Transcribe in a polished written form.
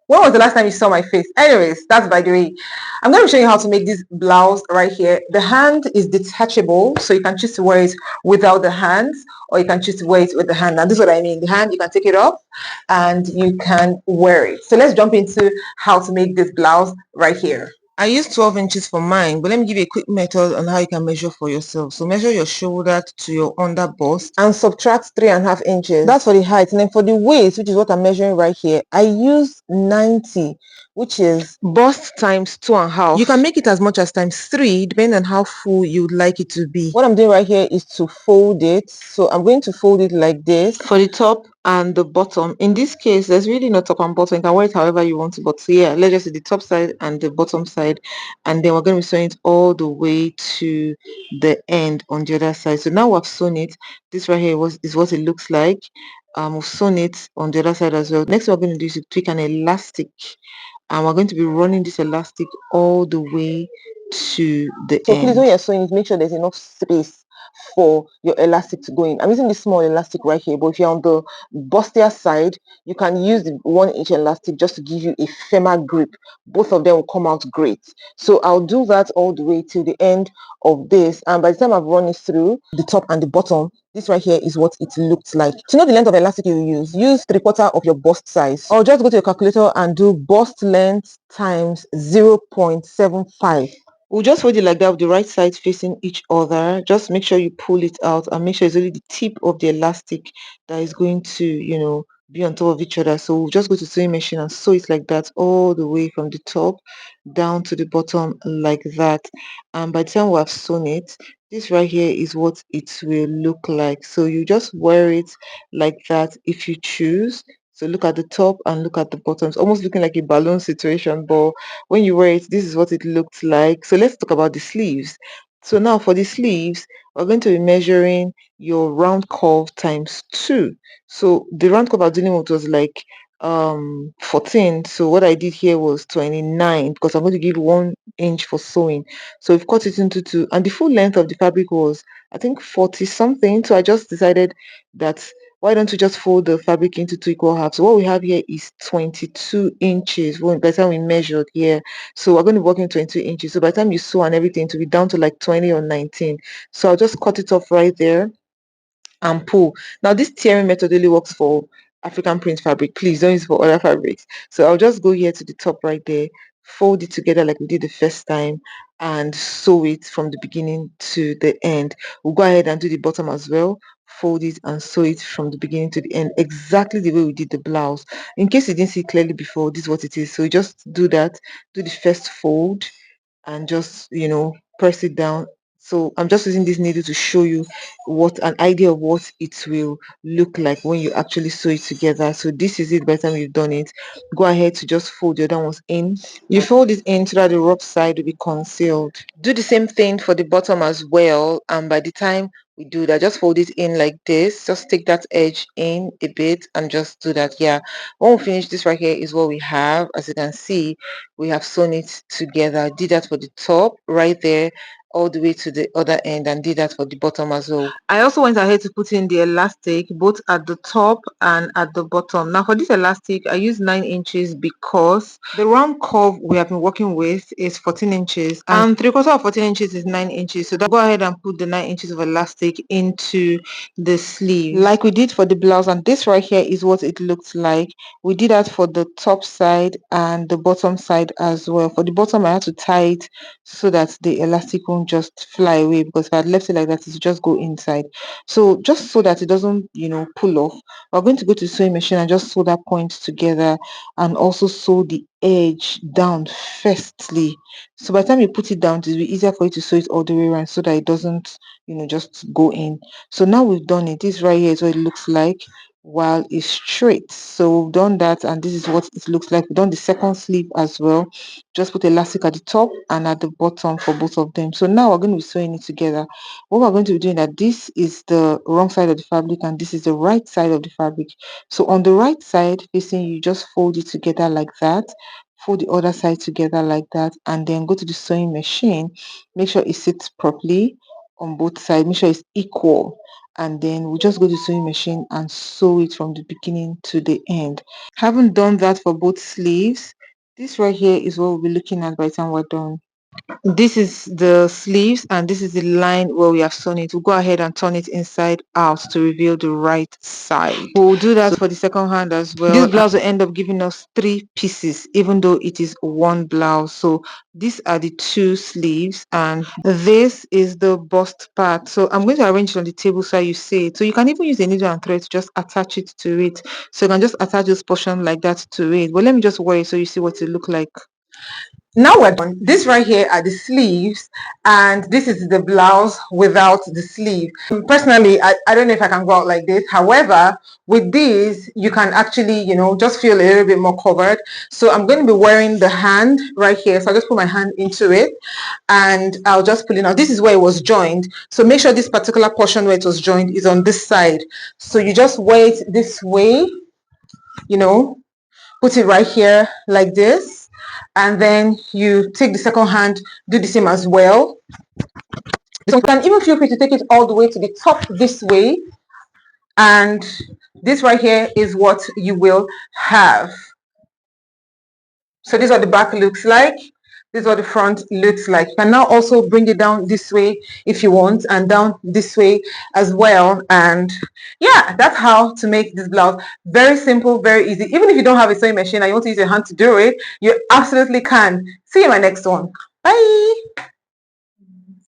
When was the last time you saw my face? Anyways, that's by the way. I'm going to show you how to make this blouse right here. The hand is detachable, so you can choose to wear it without the hands, or you can choose to wear it with the hand. And this is what I mean. The hand, you can take it off and you can wear it. So let's jump into how to make this blouse right here. I use 12 inches for mine, but let me give you a quick method on how you can measure for yourself. So measure your shoulder to your under bust and subtract 3.5 inches. That's for the height. And then for the waist, which is what I'm measuring right here, I use 90, which is bust times 2.5. You can make it as much as times 3, depending on how full you would like it to be. What I'm doing right here is to fold it. So I'm going to fold it like this for the top and the bottom. In this case, there's really no top and bottom. You can wear it however you want to, but yeah, let's just say the top side and the bottom side, and then we're going to be sewing it all the way to the end on the other side. So now we've sewn it. This right here is what it looks like. We've sewn it on the other side as well. Next, what we're going to do is to tweak an elastic, and we're going to be running this elastic all the way to the end. So please, when you're sewing it, make sure there's enough space for your elastic to go in. I'm using this small elastic right here, but if you're on the bustier side, you can use the 1 inch elastic just to give you a firmer grip. Both of them will come out great. So I'll do that all the way till the end of this, and by the time I've run it through the top and the bottom, this right here is what it looks like. To know the length of elastic you use 3/4 of your bust size, or just go to your calculator and do bust length times 0.75. We'll just fold it like that with the right side facing each other. Just make sure you pull it out and make sure it's only the tip of the elastic that is going to, be on top of each other. So we'll just go to sewing machine and sew it like that all the way from the top down to the bottom like that. And by the time we have sewn it, this right here is what it will look like. So you just wear it like that if you choose. So look at the top and look at the bottom. It's almost looking like a balloon situation, but when you wear it, this is what it looks like. So let's talk about the sleeves. So now for the sleeves, we're going to be measuring your round curve times 2. So the round curve I was dealing with was like 14. So what I did here was 29, because I'm going to give 1 inch for sewing. So we've cut it into 2, and the full length of the fabric was, I think, 40 something. So I just decided that why don't we just fold the fabric into 2 equal halves. So what we have here is 22 inches by the time we measured here. So we're going to work in 22 inches. So by the time you sew and everything, to be down to like 20 or 19. So I'll just cut it off right there and pull. Now this tearing method only works for African print fabric. Please don't use it for other fabrics. So I'll just go here to the top right there, fold it together like we did the first time, and sew it from the beginning to the end. We'll go ahead and do the bottom as well, fold it and sew it from the beginning to the end, exactly the way we did the blouse. In case you didn't see clearly before, this is what it is. So you just do that, do the first fold, and just press it down. So I'm just using this needle to show you what an idea of what it will look like when you actually sew it together. So this is it. By the time you've done it, go ahead to just fold the other ones in. You fold it in so that the rough side will be concealed. Do the same thing for the bottom as well, and by the time we do that, just fold it in like this. Just take that edge in a bit and just do that. Yeah, when we finish, this right here is what we have. As you can see, we have sewn it together. Did that for the top right there all the way to the other end, and did that for the bottom as well. I also went ahead to put in the elastic both at the top and at the bottom. Now for this elastic, I used 9 inches because the round curve we have been working with is 14 inches, and 3/4 of 14 inches is 9 inches. So go ahead and put the 9 inches of elastic into the sleeve like we did for the blouse, and this right here is what it looks like. We did that for the top side and the bottom side as well. For the bottom, I had to tie it so that the elastic won't just fly away, because if I had left it like that, it would just go inside. So just so that it doesn't pull off, we're going to go to the sewing machine and just sew that point together, and also sew the edge down firstly. So by the time you put it down, it will be easier for you to sew it all the way around so that it doesn't just go in. So now we've done it. This right here is what it looks like while it's straight. So we've done that, and this is what it looks like. We've done the second sleeve as well. Just put elastic at the top and at the bottom for both of them. So now we're going to be sewing it together. What we're going to be doing, that this is the wrong side of the fabric and this is the right side of the fabric. So on the right side facing you, just fold it together like that, fold the other side together like that, and then go to the sewing machine. Make sure it sits properly on both sides, make sure it's equal, and then we'll just go to sewing machine and sew it from the beginning to the end. Haven't done that for both sleeves. This right here is what we'll be looking at by the time we're done. This is the sleeves and this is the line where we have sewn it. We'll go ahead and turn it inside out to reveal the right side. We'll do that for the second hand as well. This blouse will end up giving us 3 pieces even though it is one blouse. So these are the 2 sleeves and this is the bust part. So I'm going to arrange it on the table so you see it. So you can even use a needle and thread to just attach it to it. So you can just attach this portion like that to it. But let me just wear it so you see what it look like. Now we're done. This right here are the sleeves and this is the blouse without the sleeve. Personally, I don't know if I can go out like this. However, with these you can actually, you know, just feel a little bit more covered. So I'm going to be wearing the hand right here. So I'll just put my hand into it and I'll just pull it out. This is where it was joined. So make sure this particular portion where it was joined is on this side. So you just wear it this way, you know, put it right here like this, and then you take the second hand, do the same as well. So you can even feel free to take it all the way to the top this way, and this right here is what you will have. So this is what the back looks like. This is what the front looks like. You can now also bring it down this way if you want, and down this way as well. And yeah, that's how to make this blouse. Very simple, very easy. Even if you don't have a sewing machine and you want to use your hand to do it, you absolutely can. See you in my next one. Bye.